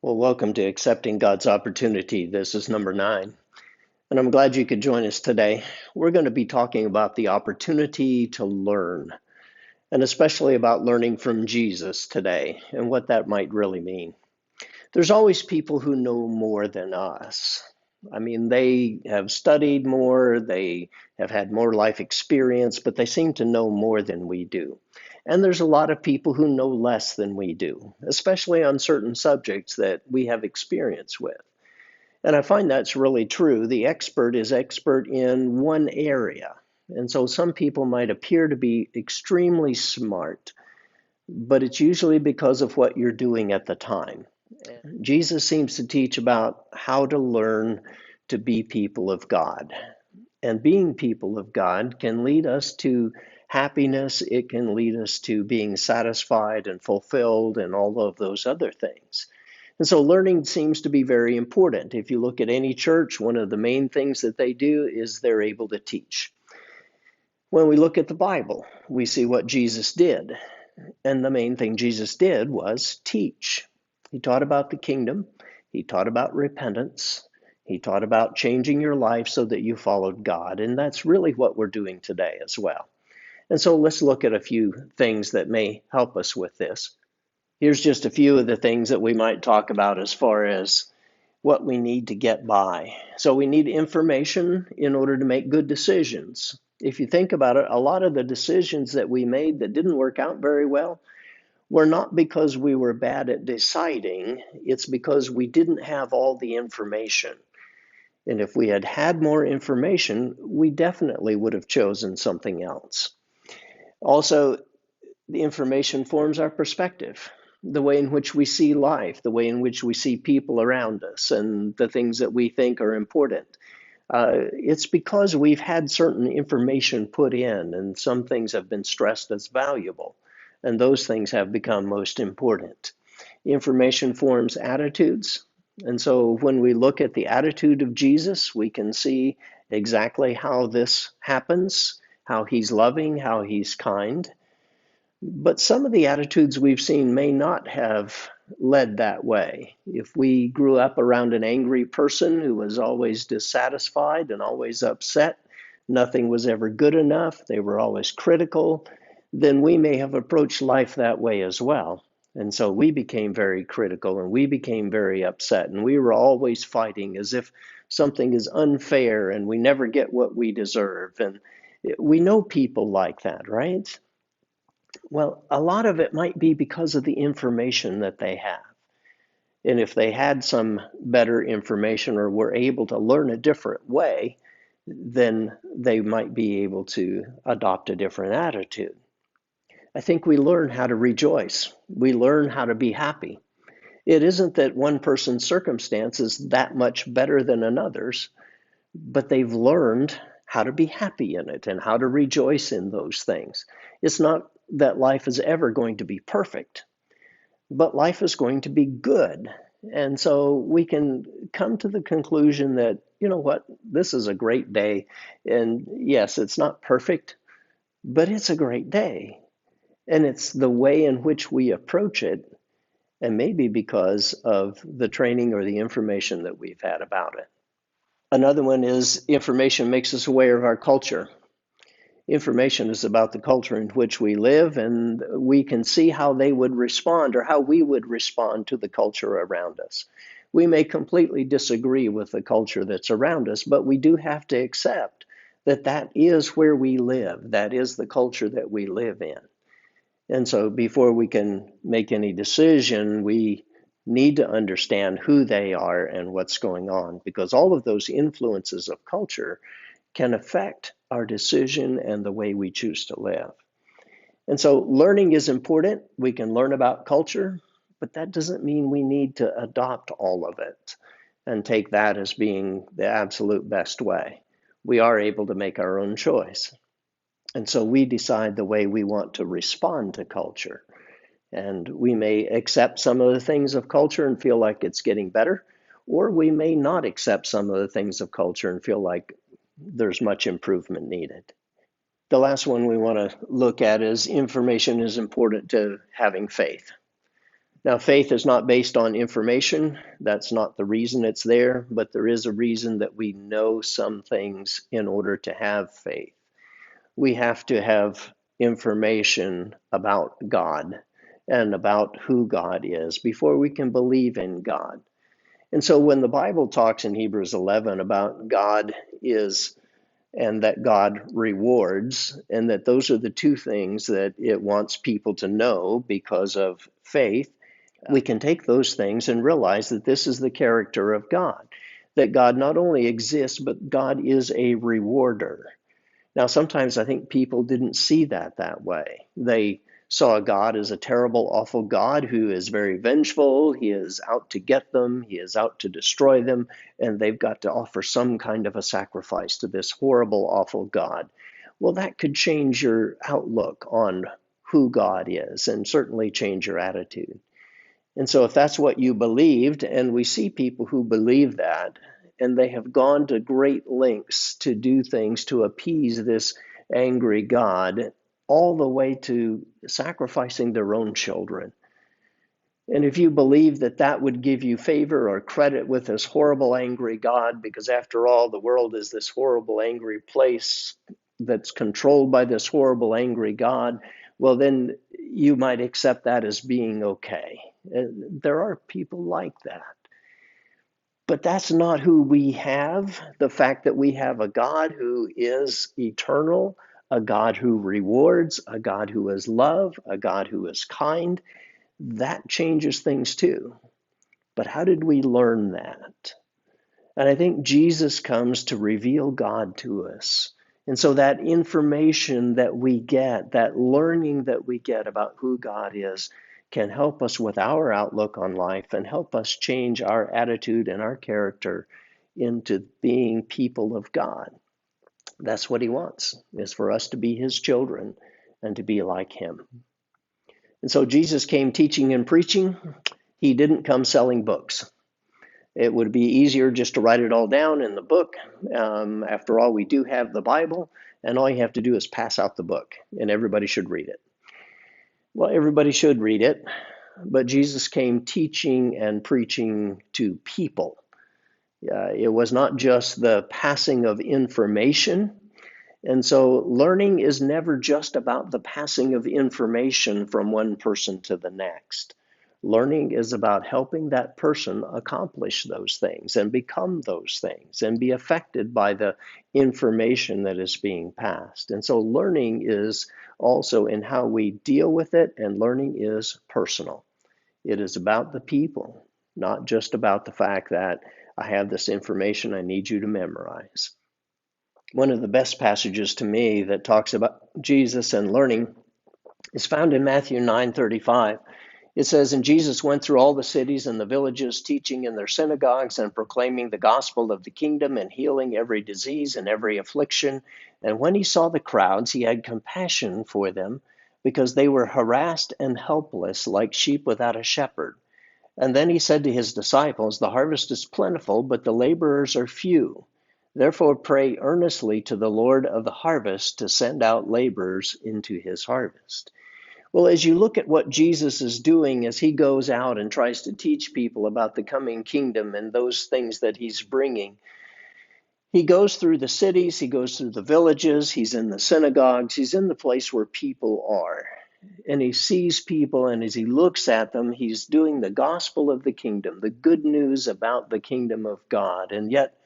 Well, welcome to Accepting God's Opportunity. This is number 9, and I'm glad you could join us today. We're going to be talking about the opportunity to learn, and especially about learning from Jesus today and what that might really mean. There's always people who know more than us. I mean, they have studied more, they have had more life experience, but they seem to know more than we do. And there's a lot of people who know less than we do, especially on certain subjects that we have experience with. And I find that's really true. The expert is expert in one area. And so some people might appear to be extremely smart, but it's usually because of what you're doing at the time. Jesus seems to teach about how to learn to be people of God. And being people of God can lead us to happiness, it can lead us to being satisfied and fulfilled, and all of those other things. And so learning seems to be very important. If you look at any church, one of the main things that they do is they're able to teach. When we look at the Bible, we see what Jesus did. And the main thing Jesus did was teach. He taught about the kingdom, he taught about repentance, he taught about changing your life so that you followed God. And that's really what we're doing today as well. And so let's look at a few things that may help us with this. Here's just a few of the things that we might talk about as far as what we need to get by. So we need information in order to make good decisions. If you think about it, a lot of the decisions that we made that didn't work out very well were not because we were bad at deciding, it's because we didn't have all the information. And if we had had more information, we definitely would have chosen something else. Also, the information forms our perspective, the way in which we see life, the way in which we see people around us, and the things that we think are important. It's because we've had certain information put in, and some things have been stressed as valuable, and those things have become most important. Information forms attitudes, and so when we look at the attitude of Jesus, we can see exactly how this happens, how he's loving, how he's kind. But some of the attitudes we've seen may not have led that way. If we grew up around an angry person who was always dissatisfied and always upset, nothing was ever good enough, they were always critical, then we may have approached life that way as well. And so we became very critical and we became very upset, and we were always fighting as if something is unfair and we never get what we deserve. And we know people like that, right? Well, a lot of it might be because of the information that they have. And if they had some better information or were able to learn a different way, then they might be able to adopt a different attitude. I think we learn how to rejoice. We learn how to be happy. It isn't that one person's circumstance is that much better than another's, but they've learned how to be happy in it and how to rejoice in those things. It's not that life is ever going to be perfect, but life is going to be good. And so we can come to the conclusion that, you know what, this is a great day. And yes, it's not perfect, but it's a great day. And it's the way in which we approach it, and maybe because of the training or the information that we've had about it. Another one is information makes us aware of our culture. Information is about the culture in which we live, and we can see how they would respond or how we would respond to the culture around us. We may completely disagree with the culture that's around us, but we do have to accept that that is where we live. That is the culture that we live in. And so before we can make any decision, we need to understand who they are and what's going on, because all of those influences of culture can affect our decision and the way we choose to live. And so learning is important. We can learn about culture, but that doesn't mean we need to adopt all of it and take that as being the absolute best way. We are able to make our own choice. And so we decide the way we want to respond to culture. And we may accept some of the things of culture and feel like it's getting better, or we may not accept some of the things of culture and feel like there's much improvement needed. The last one we want to look at is information is important to having faith. Now, faith is not based on information. That's not the reason it's there, but there is a reason that we know some things in order to have faith. We have to have information about God and about who God is before we can believe in God. And so when the Bible talks in Hebrews 11 about God is and that God rewards, and that those are the two things that it wants people to know because of faith, we can take those things and realize that this is the character of God, that God not only exists, but God is a rewarder. Now, sometimes I think people didn't see that way. They saw God as a terrible, awful God who is very vengeful. He is out to get them. He is out to destroy them. And they've got to offer some kind of a sacrifice to this horrible, awful God. Well, that could change your outlook on who God is and certainly change your attitude. And so, if that's what you believed, and we see people who believe that, and they have gone to great lengths to do things to appease this angry God, all the way to sacrificing their own children. And if you believe that that would give you favor or credit with this horrible, angry God, because after all, the world is this horrible, angry place that's controlled by this horrible, angry God, well, then you might accept that as being okay. There are people like that. But that's not who we have. The fact that we have a God who is eternal, a God who rewards, a God who is love, a God who is kind, that changes things too. But how did we learn that? And I think Jesus comes to reveal God to us. And so that information that we get, that learning that we get about who God is, can help us with our outlook on life and help us change our attitude and our character into being people of God. That's what he wants, is for us to be his children and to be like him. And so Jesus came teaching and preaching. He didn't come selling books. It would be easier just to write it all down in the book. After all, we do have the Bible, and all you have to do is pass out the book, and everybody should read it. Well, everybody should read it, but Jesus came teaching and preaching to people. It was not just the passing of information. And so learning is never just about the passing of information from one person to the next. Learning is about helping that person accomplish those things and become those things and be affected by the information that is being passed. And so learning is also in how we deal with it, and learning is personal. It is about the people, not just about the fact that I have this information I need you to memorize. One of the best passages to me that talks about Jesus and learning is found in Matthew 9:35. It says, "And Jesus went through all the cities and the villages, teaching in their synagogues and proclaiming the gospel of the kingdom and healing every disease and every affliction. And when he saw the crowds, he had compassion for them, because they were harassed and helpless like sheep without a shepherd. And then he said to his disciples, The harvest is plentiful, but the laborers are few. Therefore pray earnestly to the Lord of the harvest to send out laborers into his harvest." Well, as you look at what Jesus is doing as he goes out and tries to teach people about the coming kingdom and those things that he's bringing, he goes through the cities, he goes through the villages, he's in the synagogues, he's in the place where people are. And he sees people, and as he looks at them, he's doing the gospel of the kingdom, the good news about the kingdom of God. And yet,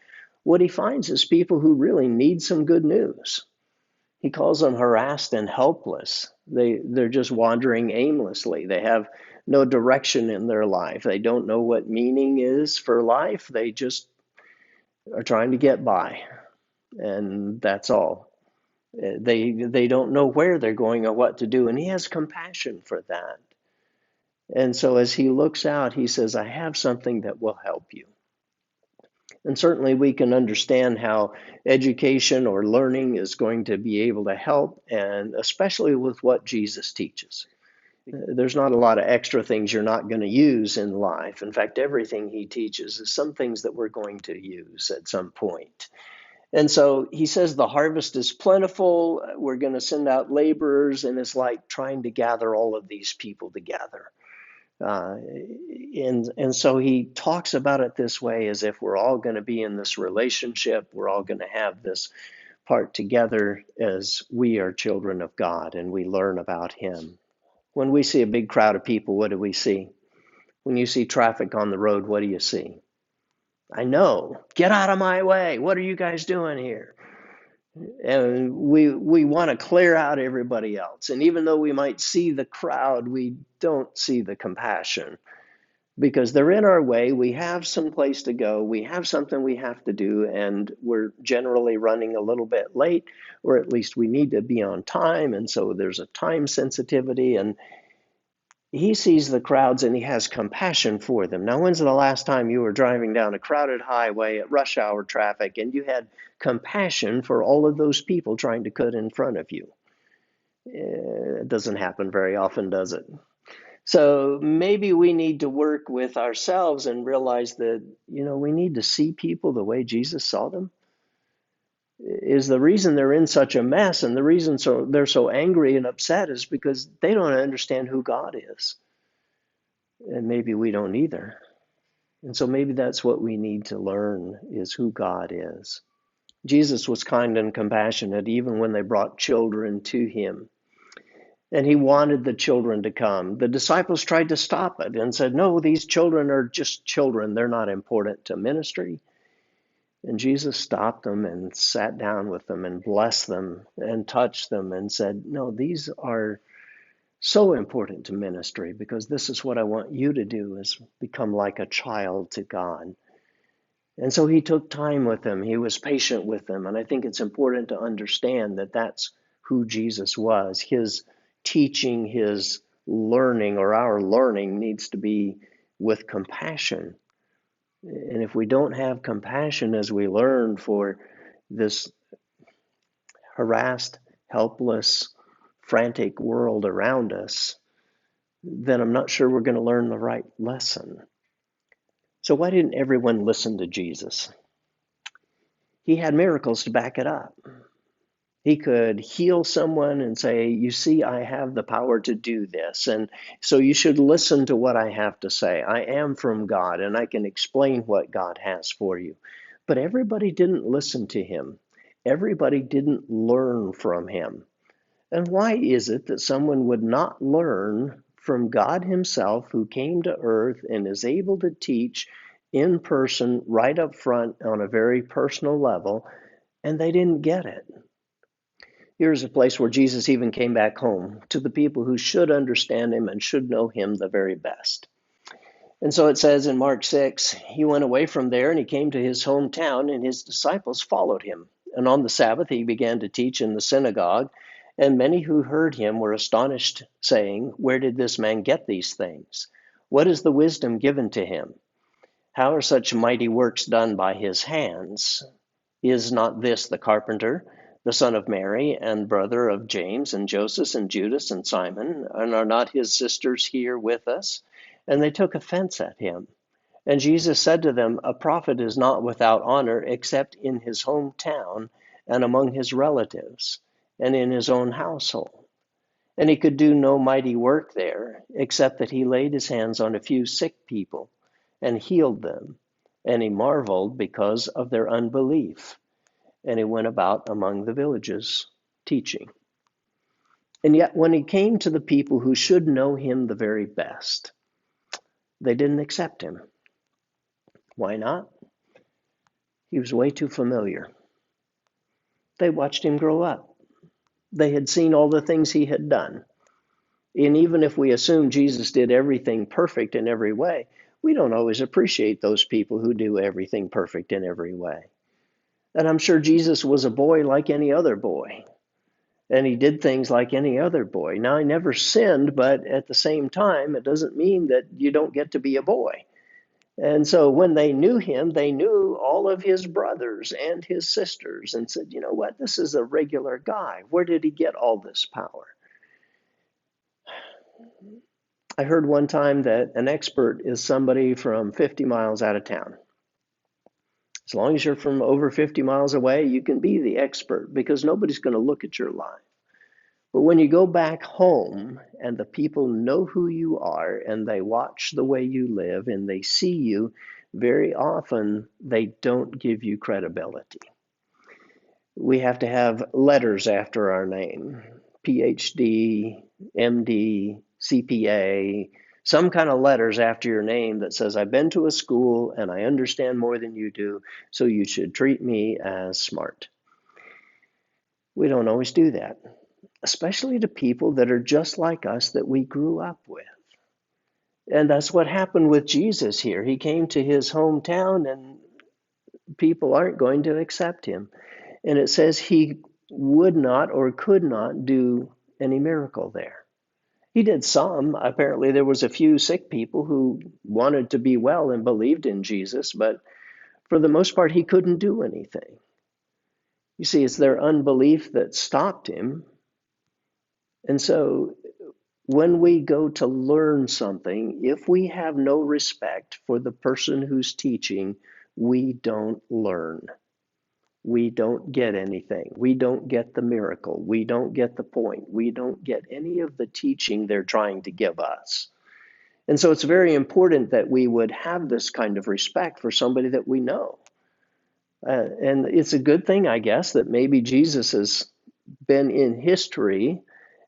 what he finds is people who really need some good news. He calls them harassed and helpless. They're just wandering aimlessly. They have no direction in their life. They don't know what meaning is for life. They just are trying to get by, and that's all. They don't know where they're going or what to do, and he has compassion for that. And so as he looks out, he says, I have something that will help you. And certainly we can understand how education or learning is going to be able to help, and especially with what Jesus teaches. There's not a lot of extra things you're not going to use in life. In fact, everything he teaches is some things that we're going to use at some point. And so he says the harvest is plentiful. We're going to send out laborers, and it's like trying to gather all of these people together. And so he talks about it this way, as if we're all going to be in this relationship, we're all going to have this part together as we are children of God and we learn about him. When we see a big crowd of people, what do we see? When you see traffic on the road, what do you see? I know, get out of my way. What are you guys doing here? And we want to clear out everybody else. And even though we might see the crowd, we don't see the compassion because they're in our way. We have some place to go. We have something we have to do, and we're generally running a little bit late, or at least we need to be on time. And so there's a time sensitivity, and he sees the crowds and he has compassion for them. Now, when's the last time you were driving down a crowded highway at rush hour traffic and you had compassion for all of those people trying to cut in front of you? It doesn't happen very often, does it? So maybe we need to work with ourselves and realize that, we need to see people the way Jesus saw them. Is the reason they're in such a mess, and the reason they're so angry and upset is because they don't understand who God is. And maybe we don't either. And so maybe that's what we need to learn, is who God is. Jesus was kind and compassionate even when they brought children to him. And he wanted the children to come. The disciples tried to stop it and said, no, these children are just children. They're not important to ministry. And Jesus stopped them and sat down with them and blessed them and touched them and said, no, these are so important to ministry, because this is what I want you to do, is become like a child to God. And so he took time with them. He was patient with them. And I think it's important to understand that that's who Jesus was. His teaching, his learning, or our learning, needs to be with compassion. And if we don't have compassion as we learn for this harassed, helpless, frantic world around us, then I'm not sure we're going to learn the right lesson. So why didn't everyone listen to Jesus? He had miracles to back it up. He could heal someone and say, you see, I have the power to do this. And so you should listen to what I have to say. I am from God, and I can explain what God has for you. But everybody didn't listen to him. Everybody didn't learn from him. And why is it that someone would not learn from God himself, who came to earth and is able to teach in person right up front on a very personal level, and they didn't get it? Here's a place where Jesus even came back home to the people who should understand him and should know him the very best. And so it says in Mark 6, he went away from there and he came to his hometown, and his disciples followed him. And on the Sabbath he began to teach in the synagogue, and many who heard him were astonished, saying, where did this man get these things? What is the wisdom given to him? How are such mighty works done by his hands? Is not this the carpenter, the son of Mary, and brother of James, and Joseph, and Judas, and Simon? And are not his sisters here with us? And they took offense at him. And Jesus said to them, a prophet is not without honor except in his hometown, and among his relatives, and in his own household. And he could do no mighty work there, except that he laid his hands on a few sick people and healed them. And he marveled because of their unbelief. And he went about among the villages teaching. And yet, when he came to the people who should know him the very best, they didn't accept him. Why not? He was way too familiar. They watched him grow up. They had seen all the things he had done. And even if we assume Jesus did everything perfect in every way, we don't always appreciate those people who do everything perfect in every way. And I'm sure Jesus was a boy like any other boy. And he did things like any other boy. Now, he never sinned, but at the same time, it doesn't mean that you don't get to be a boy. And so when they knew him, they knew all of his brothers and his sisters and said, you know what, this is a regular guy. Where did he get all this power? I heard one time that an expert is somebody from 50 miles out of town. As long as you're from over 50 miles away, you can be the expert because nobody's going to look at your life. But when you go back home and the people know who you are and they watch the way you live and they see you, very often they don't give you credibility. We have to have letters after our name: PhD, MD, CPA, some kind of letters after your name that says, I've been to a school and I understand more than you do, so you should treat me as smart. We don't always do that, especially to people that are just like us that we grew up with. And that's what happened with Jesus here. He came to his hometown and people aren't going to accept him. And it says he would not or could not do any miracle there. He did some. Apparently, there was a few sick people who wanted to be well and believed in Jesus, but for the most part, he couldn't do anything. You see, it's their unbelief that stopped him. And so when we go to learn something, if we have no respect for the person who's teaching, we don't learn. We don't get anything. We don't get the miracle. We don't get the point. We don't get any of the teaching they're trying to give us. And so it's very important that we would have this kind of respect for somebody that we know. And it's a good thing, I guess, that maybe Jesus has been in history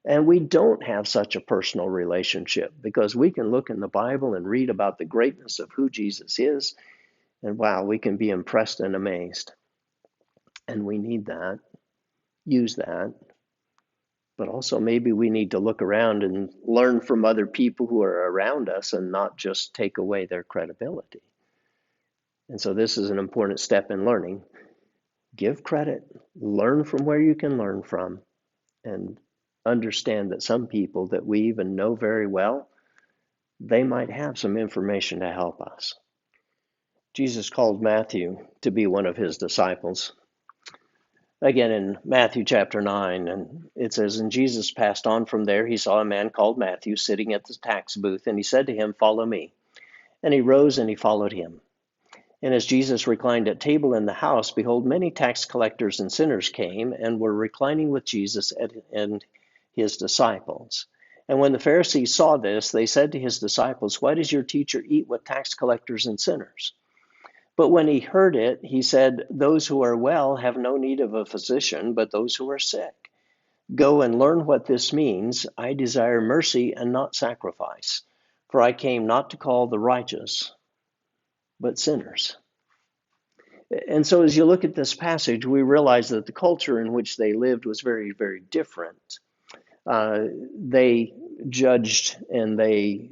and we don't have such a personal relationship, because we can look in the Bible and read about the greatness of who Jesus is, and wow, we can be impressed and amazed. And we need that, use that. But also maybe we need to look around and learn from other people who are around us and not just take away their credibility. And so this is an important step in learning. Give credit, learn from where you can learn from, and understand that some people that we even know very well, they might have some information to help us. Jesus called Matthew to be one of his disciples. Again, in Matthew chapter 9, and it says, And Jesus passed on from there. He saw a man called Matthew sitting at the tax booth, and he said to him, Follow me. And he rose and he followed him. And as Jesus reclined at table in the house, behold, many tax collectors and sinners came and were reclining with Jesus and his disciples. And when the Pharisees saw this, they said to his disciples, Why does your teacher eat with tax collectors and sinners? But when he heard it, he said, Those who are well have no need of a physician, but those who are sick. Go and learn what this means. I desire mercy and not sacrifice, for I came not to call the righteous, but sinners. And so as you look at this passage, we realize that the culture in which they lived was very, very different. They judged and they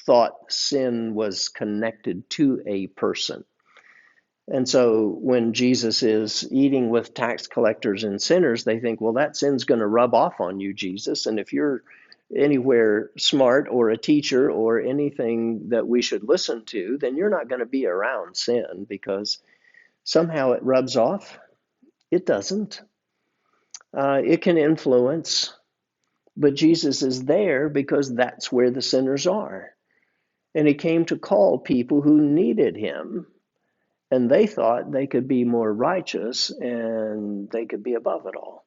thought sin was connected to a person. And so when Jesus is eating with tax collectors and sinners, they think, well, that sin's going to rub off on you, Jesus. And if you're anywhere smart or a teacher or anything that we should listen to, then you're not going to be around sin, because somehow it rubs off. It doesn't. It can influence, but Jesus is there because that's where the sinners are. And he came to call people who needed him, and they thought they could be more righteous and they could be above it all.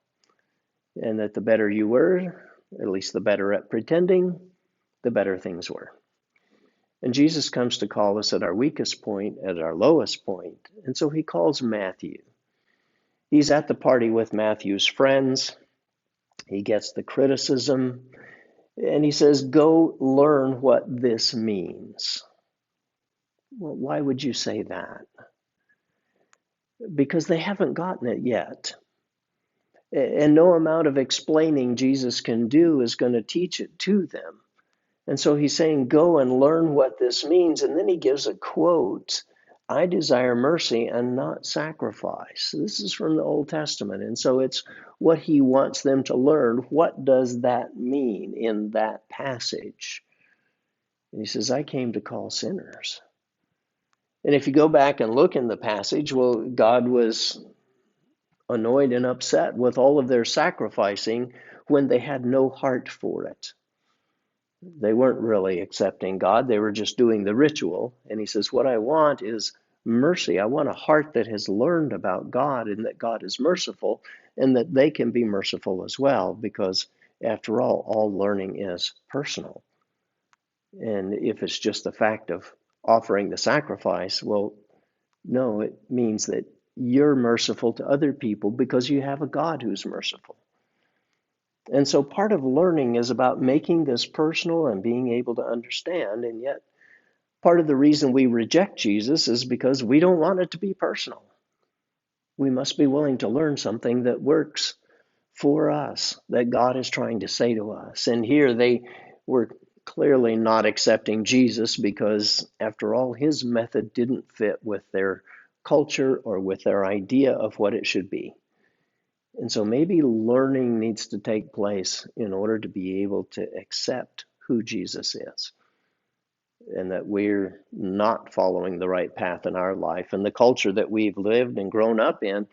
And that the better you were, at least the better at pretending, the better things were. And Jesus comes to call us at our weakest point, at our lowest point. And so he calls Matthew. He's at the party with Matthew's friends. He gets the criticism, and he says, Go learn what this means. Well, why would you say that? Because they haven't gotten it yet. And no amount of explaining Jesus can do is going to teach it to them. And so he's saying, Go and learn what this means. And then he gives a quote, I desire mercy and not sacrifice. This is from the Old Testament. And so it's what he wants them to learn. What does that mean in that passage? And he says, I came to call sinners. And if you go back and look in the passage, well, God was annoyed and upset with all of their sacrificing when they had no heart for it. They weren't really accepting God. They were just doing the ritual. And he says, what I want is mercy. I want a heart that has learned about God and that God is merciful and that they can be merciful as well, because After all learning is personal. And if it's just the fact of offering the sacrifice, well, no, it means that you're merciful to other people because you have a God who's merciful. And so part of learning is about making this personal and being able to understand. And yet, part of the reason we reject Jesus is because we don't want it to be personal. We must be willing to learn something that works for us, that God is trying to say to us. And here they were clearly not accepting Jesus because, after all, his method didn't fit with their culture or with their idea of what it should be. And so maybe learning needs to take place in order to be able to accept who Jesus is, and that we're not following the right path in our life. And the culture that we've lived and grown up in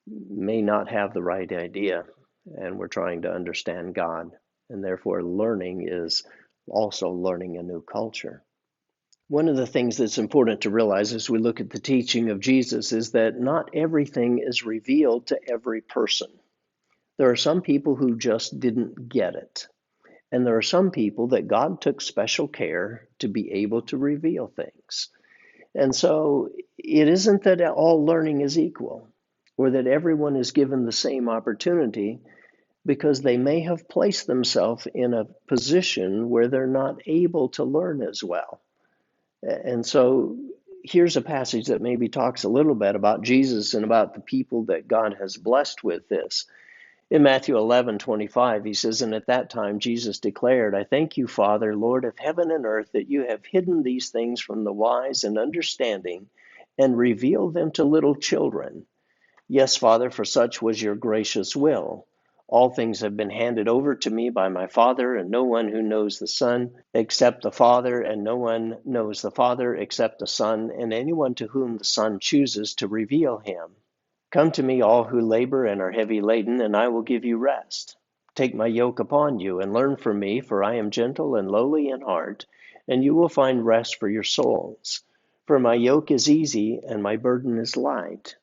may not have the right idea, and we're trying to understand God. And therefore, learning is also learning a new culture. One of the things that's important to realize as we look at the teaching of Jesus is that not everything is revealed to every person. There are some people who just didn't get it. And there are some people that God took special care to be able to reveal things. And so it isn't that all learning is equal or that everyone is given the same opportunity, because they may have placed themselves in a position where they're not able to learn as well. And so here's a passage that maybe talks a little bit about Jesus and about the people that God has blessed with this. In Matthew 11:25, he says, "And at that time Jesus declared, I thank you, Father, Lord of heaven and earth, that you have hidden these things from the wise and understanding and revealed them to little children. Yes, Father, for such was your gracious will. All things have been handed over to me by my Father, and no one who knows the Son except the Father, and no one knows the Father except the Son, and anyone to whom the Son chooses to reveal him. Come to me, all who labor and are heavy laden, and I will give you rest. Take my yoke upon you and learn from me, for I am gentle and lowly in heart, and you will find rest for your souls. For my yoke is easy and my burden is light."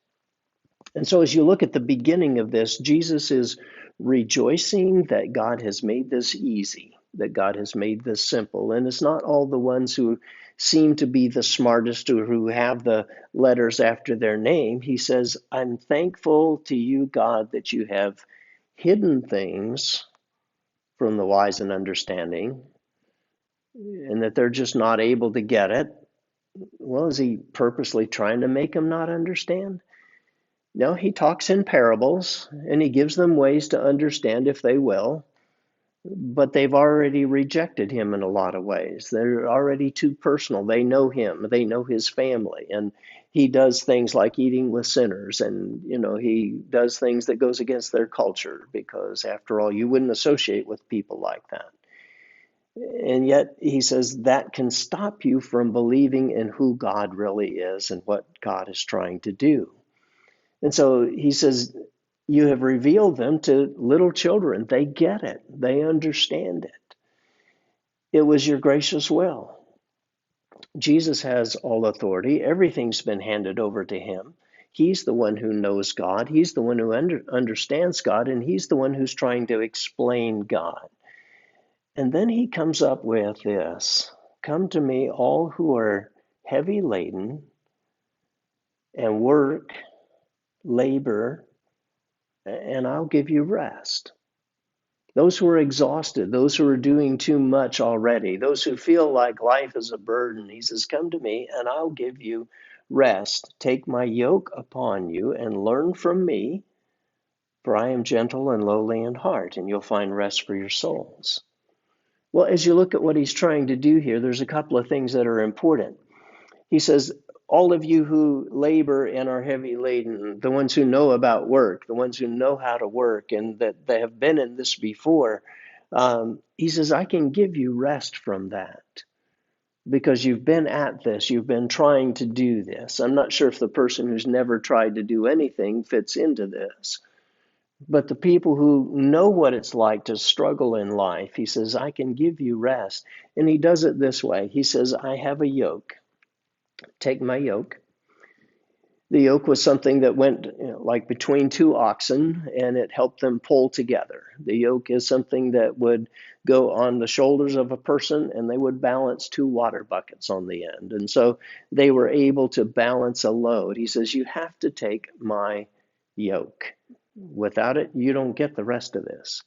And so as you look at the beginning of this, Jesus is rejoicing that God has made this easy, that God has made this simple. And it's not all the ones who seem to be the smartest or who have the letters after their name. He says, I'm thankful to you, God, that you have hidden things from the wise and understanding, and that they're just not able to get it. Well, is he purposely trying to make them not understand? No, he talks in parables and he gives them ways to understand if they will, but they've already rejected him in a lot of ways. They're already too personal. They know him, they know his family, and he does things like eating with sinners, and he does things that goes against their culture, because after all, you wouldn't associate with people like that. And yet he says that can stop you from believing in who God really is and what God is trying to do. And so he says, you have revealed them to little children. They get it. They understand it. It was your gracious will. Jesus has all authority. Everything's been handed over to him. He's the one who knows God. He's the one who understands God, and he's the one who's trying to explain God. And then he comes up with this: come to me, all who are heavy laden and work, labor, and I'll give you rest. Those who are exhausted, those who are doing too much already, those who feel like life is a burden, he says, come to me and I'll give you rest. Take my yoke upon you and learn from me, for I am gentle and lowly in heart, and you'll find rest for your souls. Well, as you look at what he's trying to do here, there's a couple of things that are important. He says, all of you who labor and are heavy laden, the ones who know about work, the ones who know how to work and that they have been in this before, he says, I can give you rest from that because you've been at this. You've been trying to do this. I'm not sure if the person who's never tried to do anything fits into this. But the people who know what it's like to struggle in life, he says, I can give you rest. And he does it this way. He says, I have a yoke. Take my yoke. The yoke was something that went like between two oxen, and it helped them pull together. The yoke is something that would go on the shoulders of a person, and they would balance two water buckets on the end. And so they were able to balance a load. He says, "You have to take my yoke. Without it, you don't get the rest of this.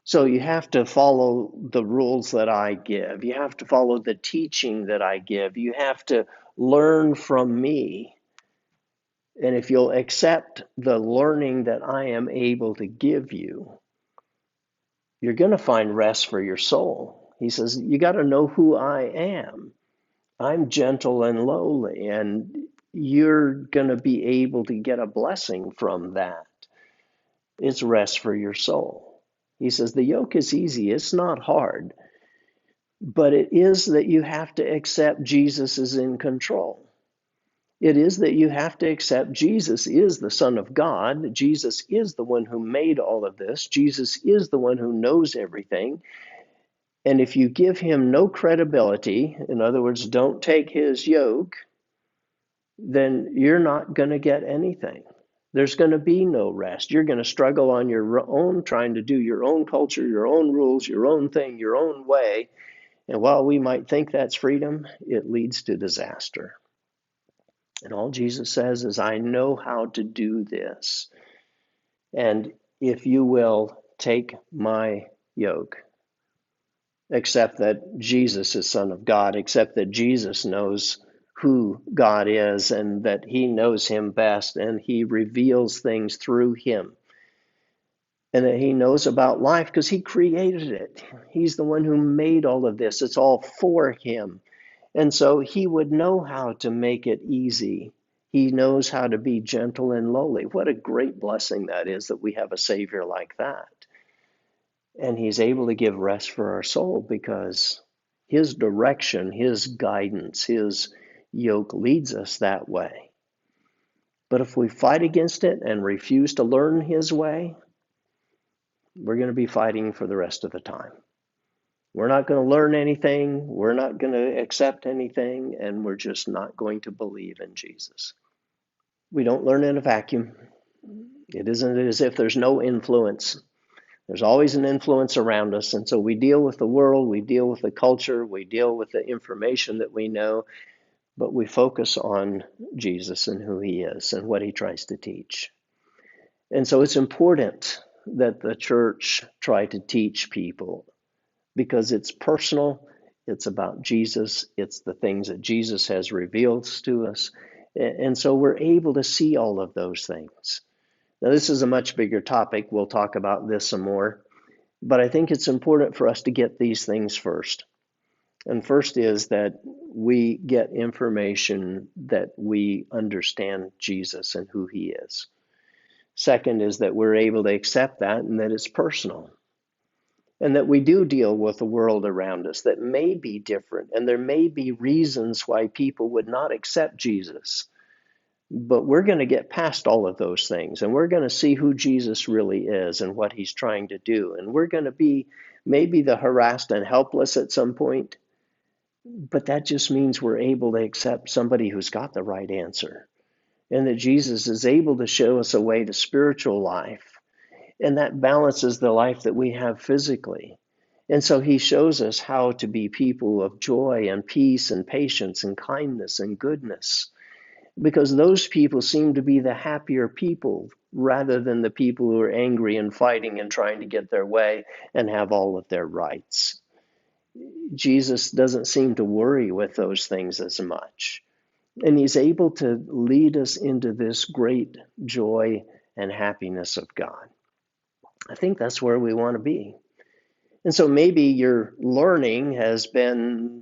So you have to follow the rules that I give. You have to follow the teaching that I give. You have to learn from me. And if you'll accept the learning that I am able to give you, you're going to find rest for your soul." He says, "You got to know who I am. I'm gentle and lowly, and you're going to be able to get a blessing from that. It's rest for your soul." He says, "The yoke is easy, it's not hard, but it is that you have to accept Jesus is in control. It is that you have to accept Jesus is the Son of God. Jesus is the one who made all of this. Jesus is the one who knows everything. And if you give him no credibility, in other words, don't take his yoke, then you're not going to get anything. There's going to be no rest. You're going to struggle on your own, trying to do your own culture, your own rules, your own thing, your own way. And while we might think that's freedom, it leads to disaster. And all Jesus says is, I know how to do this. And if you will take my yoke, accept that Jesus is Son of God, accept that Jesus knows who God is and that he knows him best and he reveals things through him and that he knows about life because he created it. He's the one who made all of this. It's all for him. And so he would know how to make it easy. He knows how to be gentle and lowly. What a great blessing that is that we have a Savior like that. And he's able to give rest for our soul because his direction, his guidance, his yoke leads us that way. But if we fight against it and refuse to learn his way, we're going to be fighting for the rest of the time. We're not going to learn anything, we're not going to accept anything, and we're just not going to believe in Jesus. We don't learn in a vacuum. It isn't as if there's no influence. There's always an influence around us, and so we deal with the world, we deal with the culture, we deal with the information that we know, but we focus on Jesus and who he is and what he tries to teach. And so it's important that the church try to teach people because it's personal, it's about Jesus, it's the things that Jesus has revealed to us. And so we're able to see all of those things. Now, this is a much bigger topic. We'll talk about this some more. But I think it's important for us to get these things first. And first is that we get information that we understand Jesus and who he is. Second is that we're able to accept that and that it's personal. And that we do deal with the world around us that may be different. And there may be reasons why people would not accept Jesus. But we're going to get past all of those things and we're going to see who Jesus really is and what he's trying to do. And we're going to be maybe the harassed and helpless at some point, but that just means we're able to accept somebody who's got the right answer and that Jesus is able to show us a way to spiritual life. And that balances the life that we have physically. And so he shows us how to be people of joy and peace and patience and kindness and goodness. Because those people seem to be the happier people rather than the people who are angry and fighting and trying to get their way and have all of their rights. Jesus doesn't seem to worry with those things as much. And he's able to lead us into this great joy and happiness of God. I think that's where we want to be. And so maybe your learning has been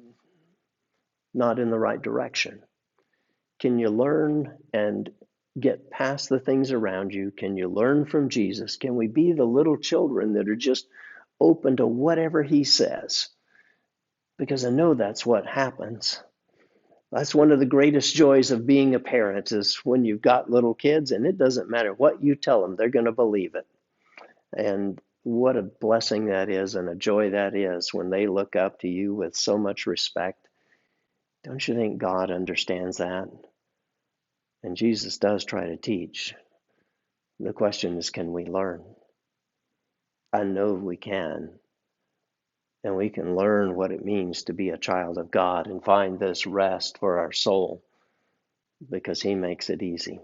not in the right direction. Can you learn and get past the things around you? Can you learn from Jesus? Can we be the little children that are just open to whatever he says? Because I know that's what happens. That's one of the greatest joys of being a parent is when you've got little kids and it doesn't matter what you tell them, they're going to believe it. And what a blessing that is and a joy that is when they look up to you with so much respect. Don't you think God understands that? And Jesus does try to teach. The question is, can we learn? I know we can. And we can learn what it means to be a child of God and find this rest for our soul because He makes it easy.